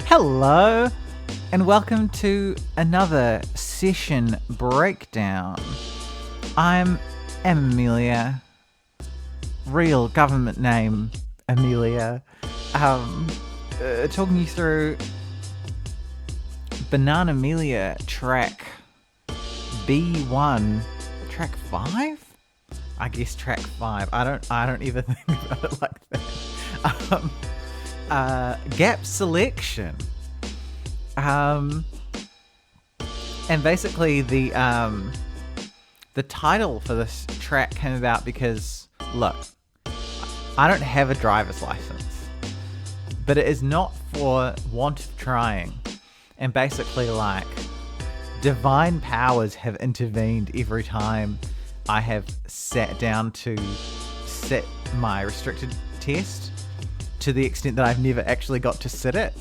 Hello, and welcome to another session breakdown. I'm Amelia, real government name Amelia, talking you through Bananamelia track B1, track 5? I guess track 5. I don't even think about it like that. Gap selection. And basically the title for this track came about because, look, I don't have a driver's license, but it is not for want of trying. And basically, like, divine powers have intervened every time I have sat down to sit my restricted test, to the extent that I've never actually got to sit it.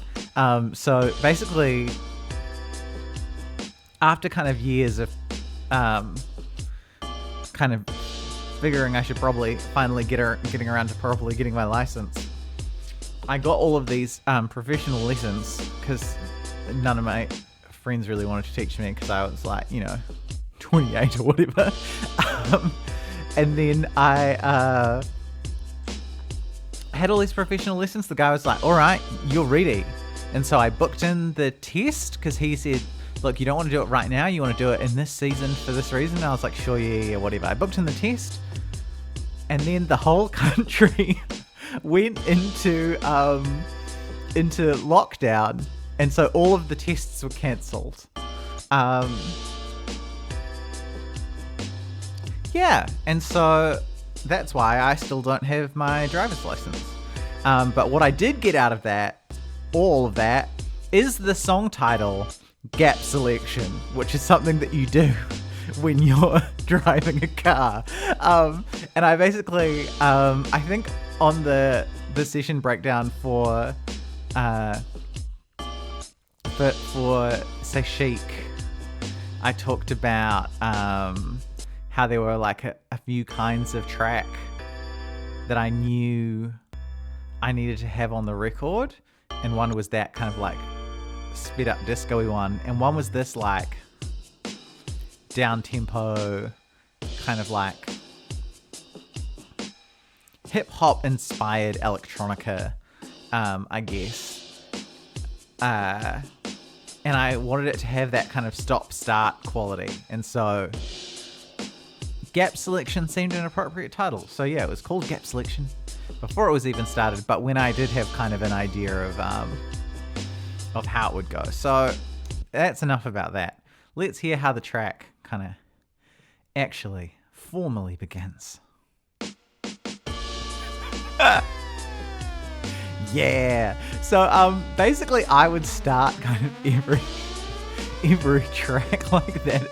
So basically, after kind of years of kind of figuring I should probably finally getting around to properly getting my license, I got all of these professional lessons because none of my friends really wanted to teach me because I was like, 28 or whatever. And then I had all these professional lessons. The guy was like, all right, you're ready. And so I booked in the test because he said, look, you don't want to do it right now. You want to do it in this season for this reason. And I was like, sure, yeah, whatever. I booked in the test. And then the whole country went into lockdown. And so all of the tests were cancelled. Yeah, and so that's why I still don't have my driver's license. But what I did get out of all of that, is the song title, Gap Selection, which is something that you do when you're driving a car. And I basically, I think on the session breakdown for Say Chic, I talked about how there were like a few kinds of track that I knew I needed to have on the record. And one was that kind of like sped up disco-y one. And one was this like down tempo kind of like hip hop inspired electronica, I guess. And I wanted it to have that kind of stop start quality. And so Gap Selection seemed an appropriate title. So yeah, it was called Gap Selection before it was even started, but when I did have kind of an idea of how it would go. So that's enough about that. Let's hear how the track kind of actually formally begins. Yeah. So basically I would start kind of every track like that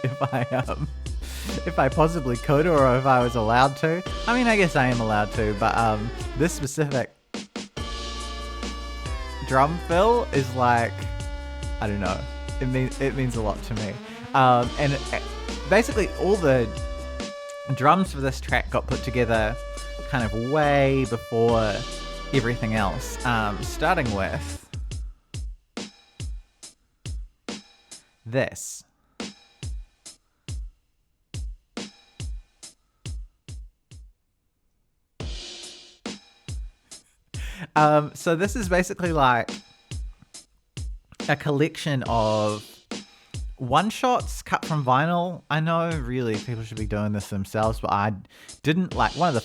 if I possibly could, or if I was allowed to. I mean, I guess I am allowed to, but this specific drum fill is like, I don't know, it means a lot to me. And basically all the drums for this track got put together kind of way before everything else, starting with this. So this is basically like a collection of one-shots cut from vinyl. I know really people should be doing this themselves, but I didn't. Like one of the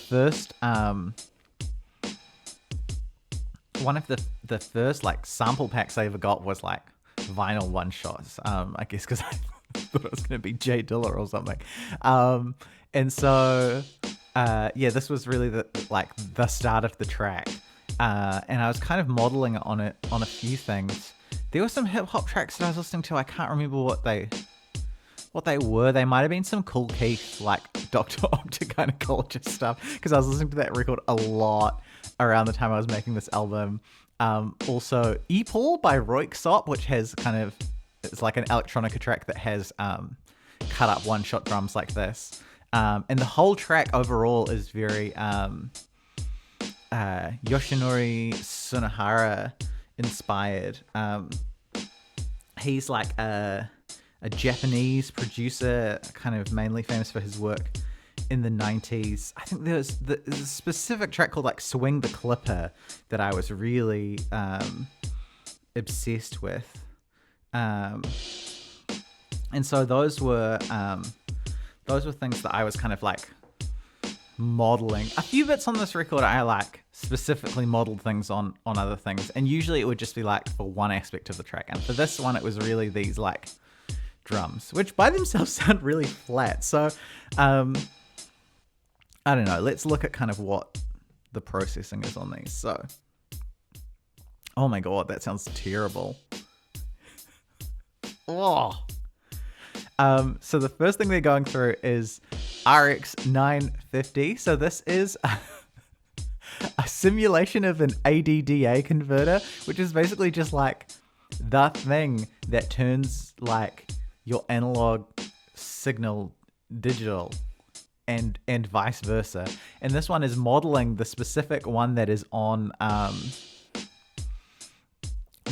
first like sample packs I ever got was like vinyl one-shots, I guess because I thought it was going to be Jay Dilla or something. And so this was really the start of the track. And I was kind of modeling it on a few things. There were some hip hop tracks that I was listening to. I can't remember what they were. They might have been some Cool Keith, like Dr. Octa kind of culture stuff, because I was listening to that record a lot around the time I was making this album. Also, E-Paul by Roixop, which has it's like an electronica track that has cut up one-shot drums like this. And the whole track overall is very Yoshinori Sunahara inspired. He's like a Japanese producer, kind of mainly famous for his work in the 90s. I think there's a specific track called like Swing the Clipper that I was really obsessed with. And so those were things that I was kind of like modeling. A few bits on this record I like specifically modeled things on other things, and usually it would just be like for one aspect of the track, and for this one it was really these like drums, which by themselves sound really flat. So I don't know, let's look at kind of what the processing is on these. So oh my god, that sounds terrible. Oh. So the first thing they're going through is RX 950. So this is a simulation of an ADDA converter, which is basically just like the thing that turns like your analog signal digital and vice versa. And this one is modeling the specific one that is on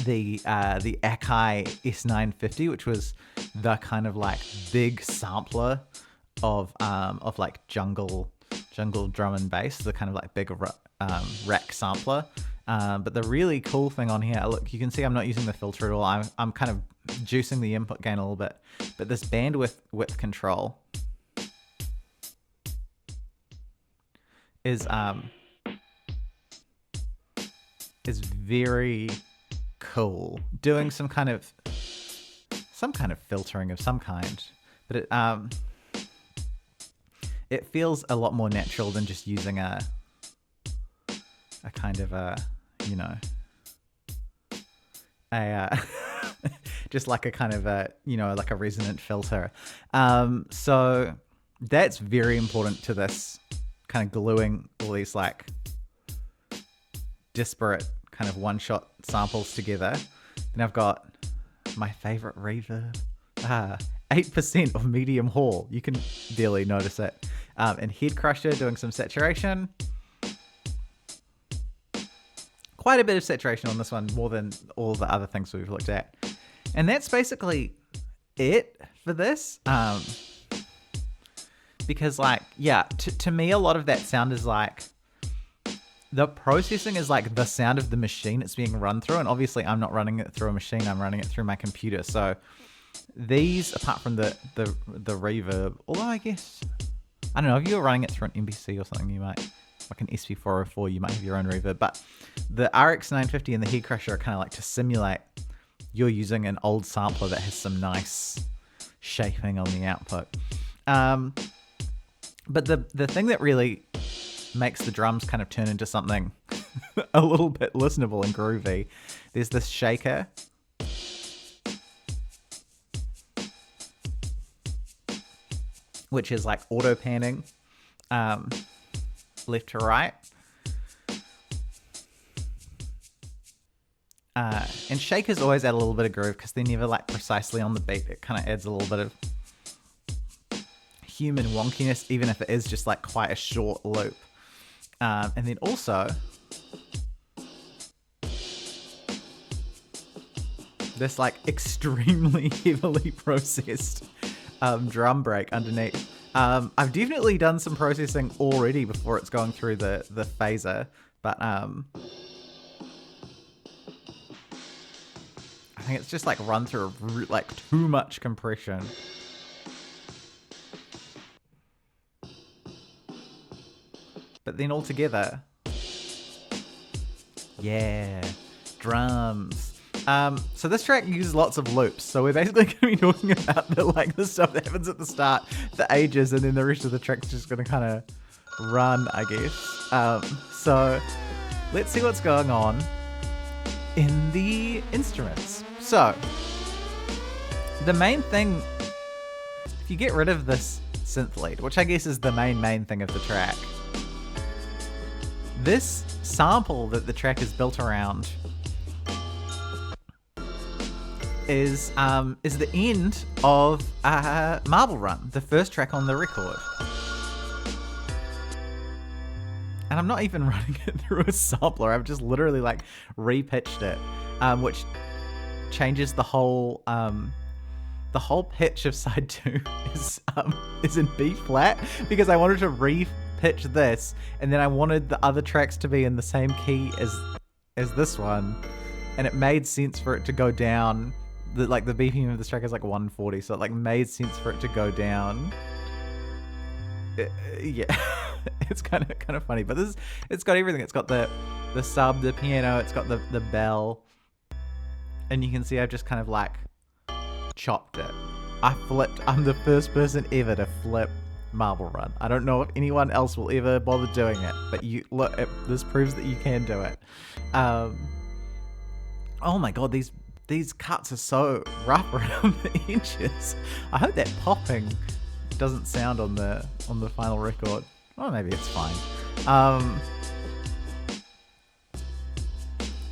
the Akai S950, which was the kind of like big sampler of like jungle drum and bass, the kind of like big rack sampler. But the really cool thing on here, look, you can see I'm not using the filter at all. I'm kind of juicing the input gain a little bit, but this bandwidth width control is very cool, doing some kind of filtering of some kind, but it feels a lot more natural than just using a kind of a, you know, just like a kind of a, you know, like a resonant filter. So that's very important to this kind of gluing all these like disparate kind of one-shot samples together. Then I've got my favorite reverb, 8% of medium haul. You can barely notice it. And Head Crusher doing some saturation. Quite a bit of saturation on this one, more than all the other things we've looked at. And that's basically it for this. Because like, yeah, to me, a lot of that sound is like, the processing is like the sound of the machine it's being run through. And obviously I'm not running it through a machine, I'm running it through my computer. So these, apart from the reverb, although I guess, I don't know, if you were running it through an MPC or something, you might, like an SP404, you might have your own reverb. But the RX 950 and the Head Crusher are kind of like to simulate you're using an old sampler that has some nice shaping on the output. But the thing that really makes the drums kind of turn into something a little bit listenable and groovy, there's this shaker. Which is like auto panning, left to right. And shakers always add a little bit of groove because they're never like precisely on the beat. It kind of adds a little bit of human wonkiness, even if it is just like quite a short loop. And then also this like extremely heavily processed drum break underneath. I've definitely done some processing already before it's going through the phaser, but I think it's just like run through like too much compression. But then altogether, yeah, drums. So this track uses lots of loops. So we're basically going to be talking about the stuff that happens at the start for ages, and then the rest of the track's just going to kind of run, I guess. So let's see what's going on in the instruments. So the main thing, if you get rid of this synth lead, which I guess is the main thing of the track, this sample that the track is built around is the end of Marble Run, the first track on the record. And I'm not even running it through a sampler, I've just literally like repitched it. which changes the whole pitch of side 2 is in B flat, because I wanted to re-pitch this, and then I wanted the other tracks to be in the same key as this one, and it made sense for it to go down. The BPM of this track is like 140, so it like made sense for it to go down. Yeah, it's kind of funny, but it's got everything. It's got the sub, the piano, it's got the bell, and you can see I've just kind of like chopped it. I'm the first person ever to flip Marble Run. I don't know if anyone else will ever bother doing it, but this proves that you can do it. Oh my god, these cuts are so rough around the edges. I hope that popping doesn't sound on the final record. Oh, maybe it's fine.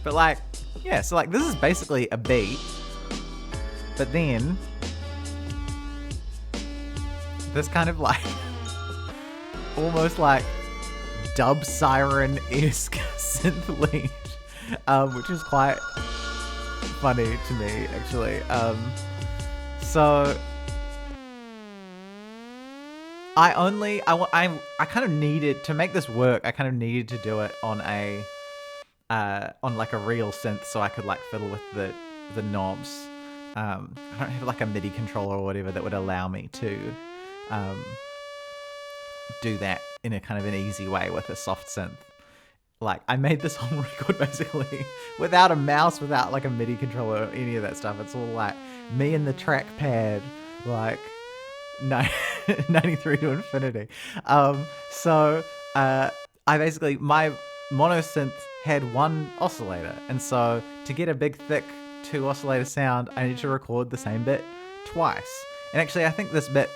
But like, yeah, so like this is basically a beat, but then this kind of like almost like dub siren-esque synth lead, which is quite funny to me, actually. So I kind of needed to make this work. I kind of needed to do it on like a real synth, so I could like fiddle with the knobs. I don't have like a MIDI controller or whatever that would allow me to do that in a kind of an easy way with a soft synth. Like, I made this whole record basically without a mouse, without like a MIDI controller or any of that stuff. It's all like me and the trackpad, like 93 to infinity. So I basically, my mono synth had one oscillator, and so to get a big thick 2 oscillator sound, I need to record the same bit twice. And actually, I think this bit,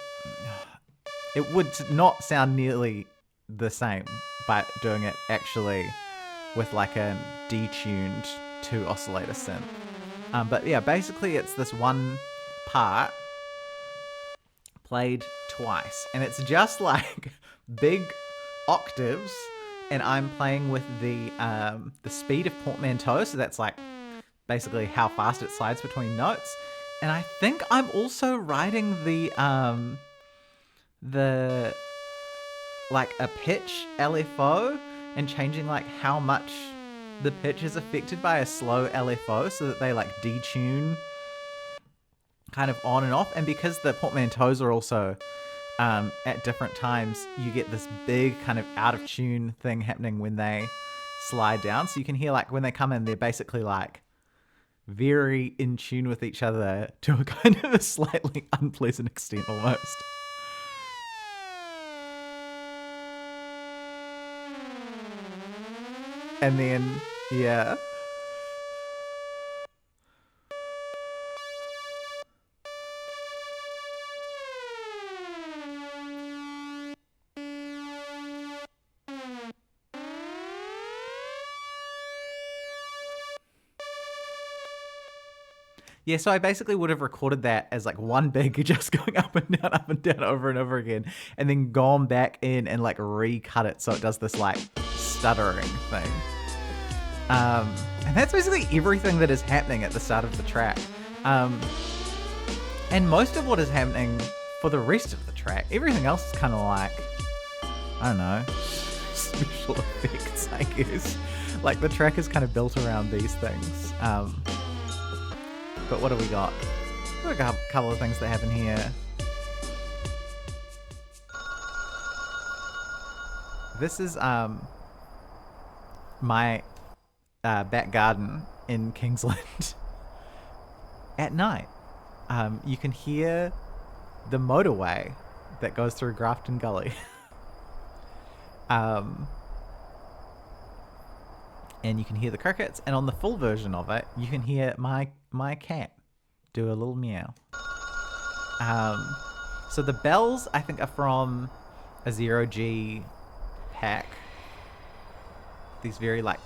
it would not sound nearly the same by doing it actually with like a detuned 2 oscillator synth. But yeah, basically it's this one part played twice, and it's just like big octaves, and I'm playing with the speed of portmanteau, so that's like basically how fast it slides between notes. And I think I'm also writing the like a pitch LFO and changing like how much the pitch is affected by a slow LFO, so that they like detune kind of on and off. And because the portmanteaus are also at different times, you get this big kind of out of tune thing happening when they slide down. So you can hear like when they come in, they're basically like very in tune with each other to a kind of a slightly unpleasant extent almost. And then, yeah. Yeah, so I basically would have recorded that as like one big just going up and down over and over again, and then gone back in and like recut it so it does this like stuttering thing. And that's basically everything that is happening at the start of the track. And most of what is happening for the rest of the track, everything else is kind of like, I don't know, special effects, I guess. Like the track is kind of built around these things. But what do we got? We've got a couple of things that happen here. This is my back garden in Kingsland at night. You can hear the motorway that goes through Grafton Gully. And you can hear the crickets, and on the full version of it, you can hear my cat do a little meow. So the bells, I think, are from a 0G pack. These very like,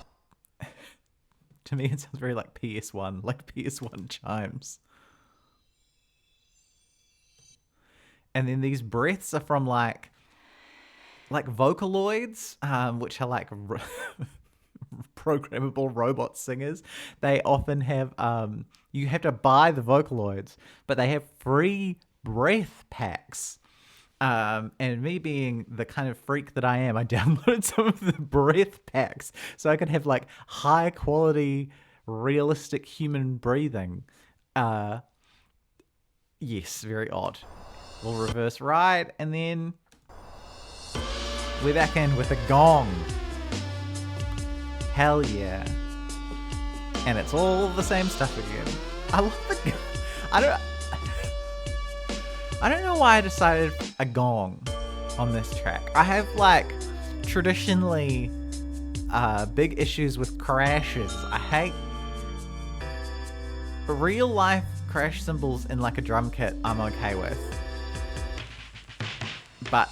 to me it sounds very like PS1, like PS1 chimes. And then these breaths are from like Vocaloids, which are like programmable robot singers. They often have you have to buy the Vocaloids, but they have free breath packs. And me being the kind of freak that I am, I downloaded some of the breath packs so I could have like high quality, realistic human breathing. Yes, very odd. We'll reverse right, and then we're back in with a gong. Hell yeah. And it's all the same stuff again. I love the... I don't know why I decided a gong on this track. I have, like, traditionally big issues with crashes. I hate real life crash cymbals in, like, a drum kit I'm okay with. But,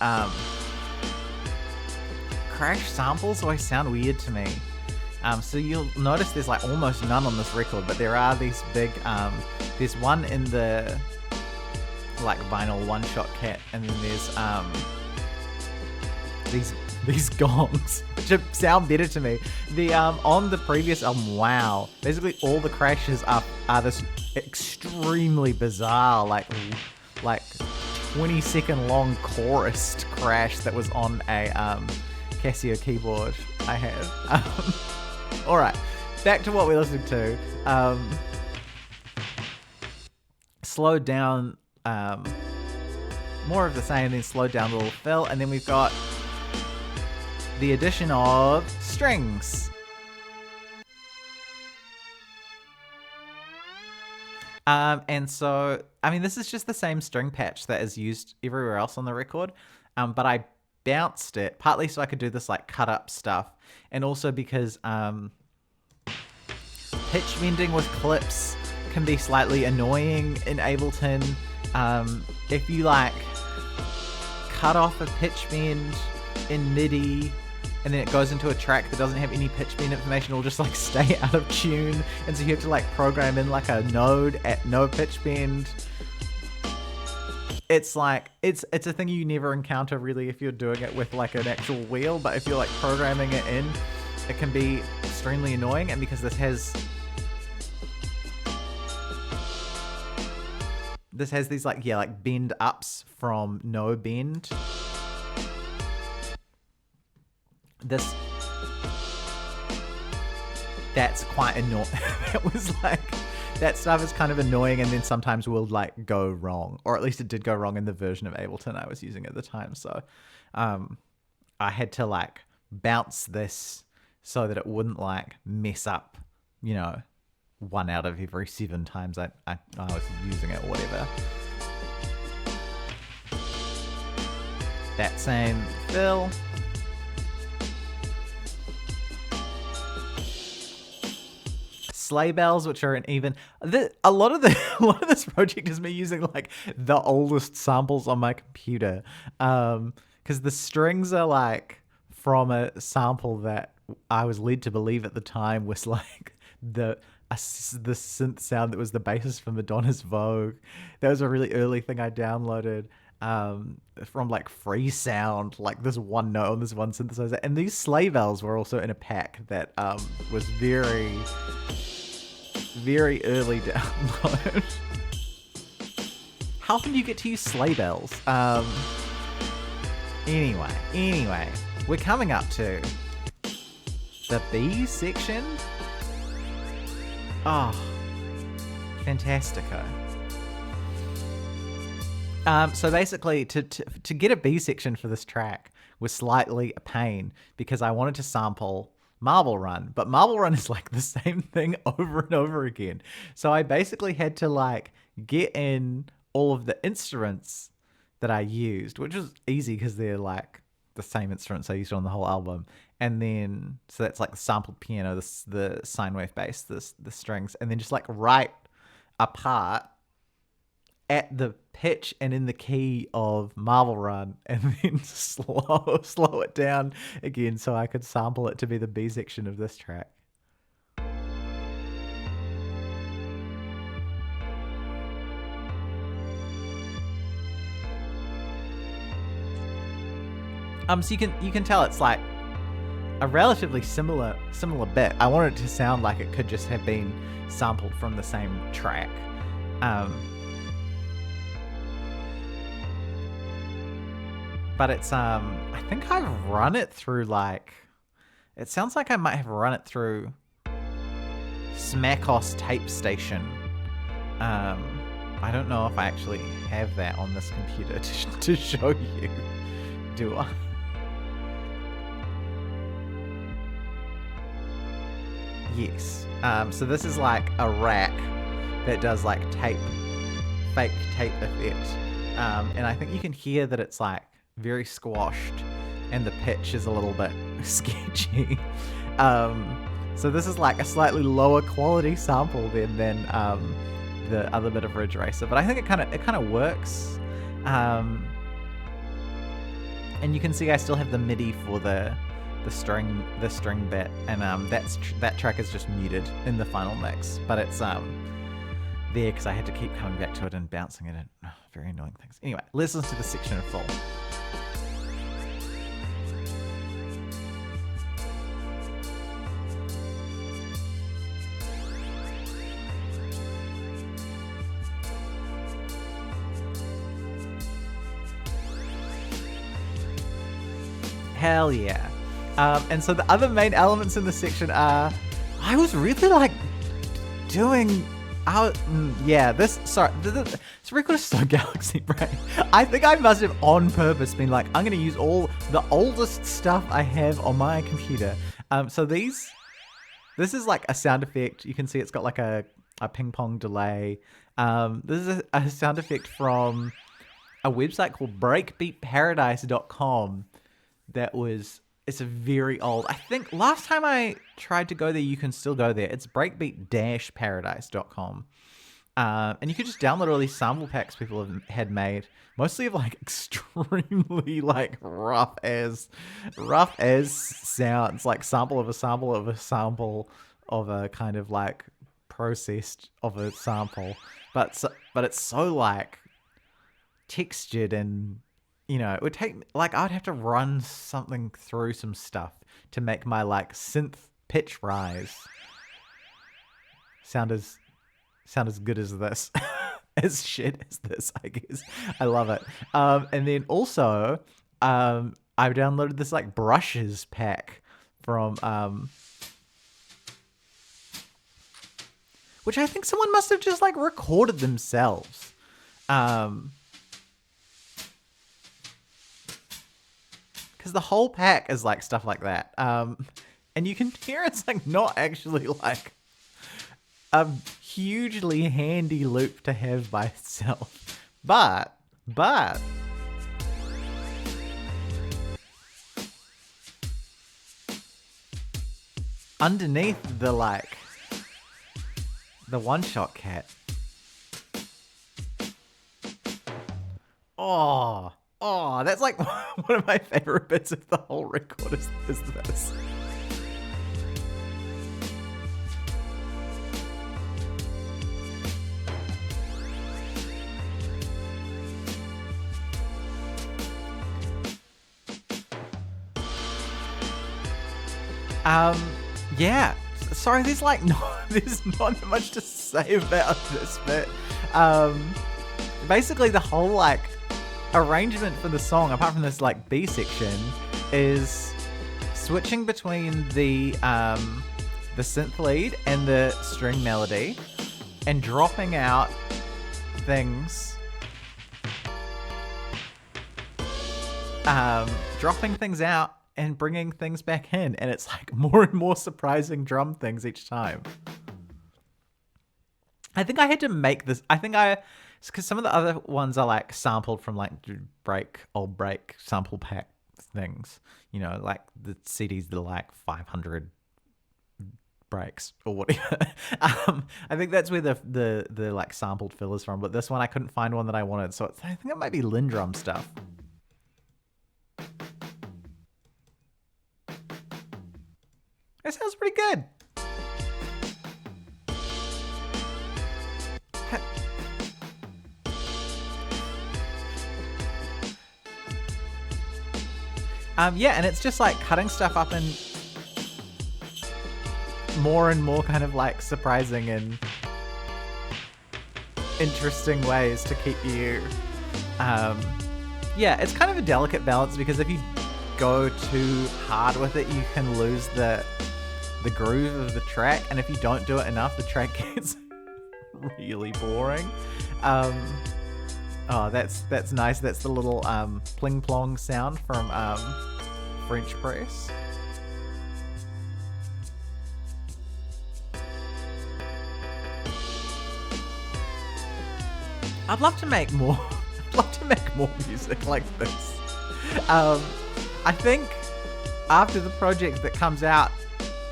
crash samples always sound weird to me. So you'll notice there's like almost none on this record, but there are these big, there's one in the like vinyl one-shot kit, and then there's these gongs, which sound better to me. The on the previous album, Wow, basically all the crashes are this extremely bizarre, like 20-second long chorused crash that was on a Casio keyboard I have. Alright, back to what we're listening to. Slowed down, more of the same, then slowed down a little fill, and then we've got the addition of strings. And so, I mean, this is just the same string patch that is used everywhere else on the record, but I bounced it, partly so I could do this like cut up stuff, and also because pitch bending with clips can be slightly annoying in Ableton. If you like cut off a pitch bend in MIDI and then it goes into a track that doesn't have any pitch bend information, it'll just like stay out of tune, and so you have to like program in like a node at no pitch bend. It's like it's a thing you never encounter really if you're doing it with like an actual wheel, but if you're like programming it in, it can be extremely annoying. And because this has these like bend ups from no bend, that's quite annoying. That stuff is kind of annoying, and then sometimes will like go wrong, or at least it did go wrong in the version of Ableton I was using at the time. So I had to like bounce this so that it wouldn't like mess up, 1 out of every 7 times I was using it or whatever. That same fill. Sleigh bells, which are a lot of this project is me using like the oldest samples on my computer, because the strings are like from a sample that I was led to believe at the time was like the synth sound that was the basis for Madonna's Vogue. That was a really early thing I downloaded from like Free Sound, like this one note on this one synthesizer. And these sleigh bells were also in a pack that was very, very early download. How can you get to use sleigh bells? Anyway, we're coming up to the B section. Oh, fantastico. So basically, to get a B section for this track was slightly a pain because I wanted to sample Marble Run, but Marble Run is like the same thing over and over again. So I basically had to like get in all of the instruments that I used, which was easy because they're like the same instruments I used on the whole album. And then, so that's like the sampled piano, the sine wave bass, the strings, and then just like write a part at the pitch and in the key of Marble Run, and then slow it down again so I could sample it to be the B section of this track. So you can tell it's like a relatively similar bit. I wanted it to sound like it could just have been sampled from the same track. But it's I think I've run it through like, it sounds like I might have run it through Smackos Tape Station. I don't know if I actually have that on this computer to show you. Do I? Yes. So this is like a rack that does like fake tape effect. And I think you can hear that it's like very squashed and the pitch is a little bit sketchy. So this is like a slightly lower quality sample than the other bit of Ridge Racer, but I think it kind of works. And you can see I still have the MIDI for the string bit, and that track is just muted in the final mix, but it's there because I had to keep coming back to it and bouncing it in. Very annoying things. Anyway, let's listen to the section in full. Hell yeah. And so the other main elements in the section are, I was really like doing this record is so Galaxy Brain. I think I must have on purpose been like, I'm going to use all the oldest stuff I have on my computer. So this is like a sound effect. You can see it's got like a ping pong delay. This is a sound effect from a website called breakbeatparadise.com it's a very old, I think last time I tried to go there, you can still go there. It's breakbeat-paradise.com. And you could just download all these sample packs people had made, mostly of like extremely like rough as sounds, like sample of a sample of a sample of a kind of like processed of a sample. But it's so like textured, and it would take, like, I'd have to run something through some stuff to make my, like, synth pitch rise sound as good as this. As shit as this, I guess. I love it. And then also, I've downloaded this, like, brushes pack from, which I think someone must have just, like, recorded themselves. Because the whole pack is like stuff like that. And you can hear it's like not actually like a hugely handy loop to have by itself. But underneath the one-shot cat. Oh, that's like one of my favorite bits of the whole record is this. Yeah. Sorry, there's not that much to say about this bit. Basically the whole like arrangement for the song, apart from this like B section, is switching between the synth lead and the string melody and dropping out things, dropping things out and bringing things back in, and it's like more and more surprising drum things each time. I think I had to make this. Because some of the other ones are like sampled from like old break sample pack things, like the CDs that are like 500 breaks or whatever. I think that's where the like sampled fill is from. But this one I couldn't find one that I wanted, so I think it might be Lindrum stuff. That sounds pretty good. Yeah, and it's just like cutting stuff up in more and more kind of like surprising and interesting ways to keep you. Yeah, it's kind of a delicate balance because if you go too hard with it, you can lose the groove of the track, and if you don't do it enough, the track gets really boring. Oh, that's nice. That's the little pling plong sound from French press. I'd love to make more. I'd love to make more music like this. I think after the project that comes out,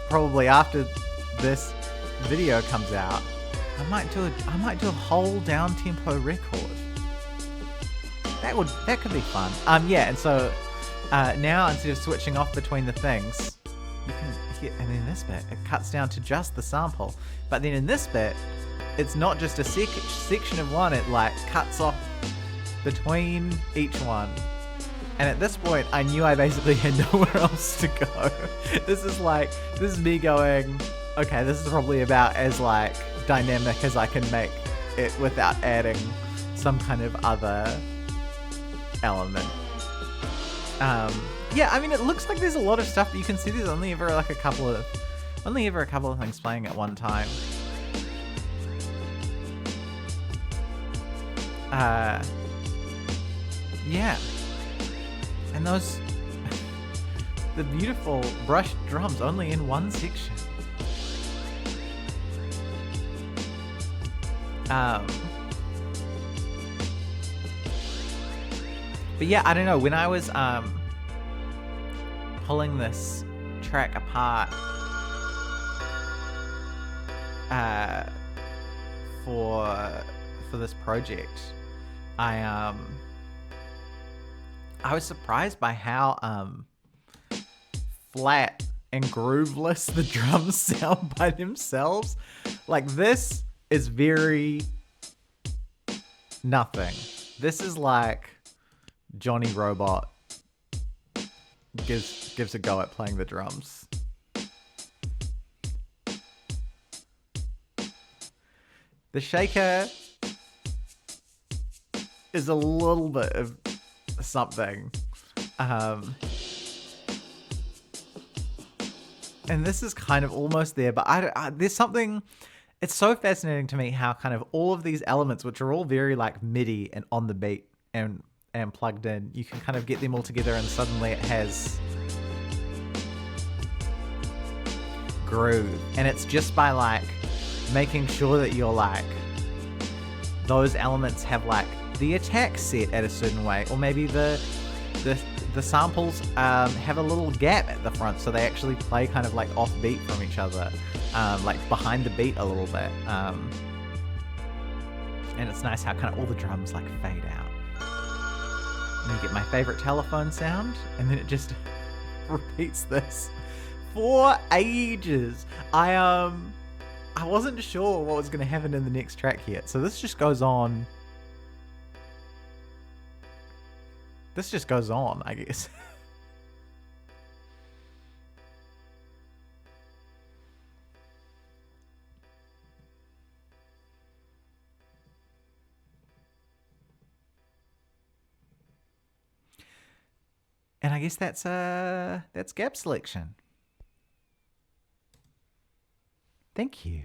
probably after this video comes out, I might do a whole down tempo record. That could be fun. Yeah, and so now instead of switching off between the things, you can hear, and in this bit it cuts down to just the sample. But then in this bit, it's not just a section of one, it like cuts off between each one. And at this point, I knew I basically had nowhere else to go. This is me going, okay, this is probably about as like dynamic as I can make it without adding some kind of other element. Yeah, I mean, it looks like there's a lot of stuff, but you can see there's only ever a couple of things playing at one time. Yeah. And those, the beautiful brushed drums only in one section. But yeah, I don't know, when I was pulling this track apart for this project, I was surprised by how flat and grooveless the drums sound by themselves. Like, this is very nothing. This is like Johnny Robot gives a go at playing the drums. The shaker is a little bit of something. And this is kind of almost there, but there's something, it's so fascinating to me how kind of all of these elements, which are all very like MIDI and on the beat and plugged in, you can kind of get them all together and suddenly it has groove. And it's just by like making sure that you're like, those elements have like the attack set at a certain way, or maybe the samples have a little gap at the front, so they actually play kind of like off beat from each other, like behind the beat a little bit. And it's nice how kind of all the drums like fade out. And you get my favorite telephone sound, and then it just repeats this for ages. I wasn't sure what was going to happen in the next track yet, so this just goes on. This just goes on, I guess. And I guess that's gap selection. Thank you.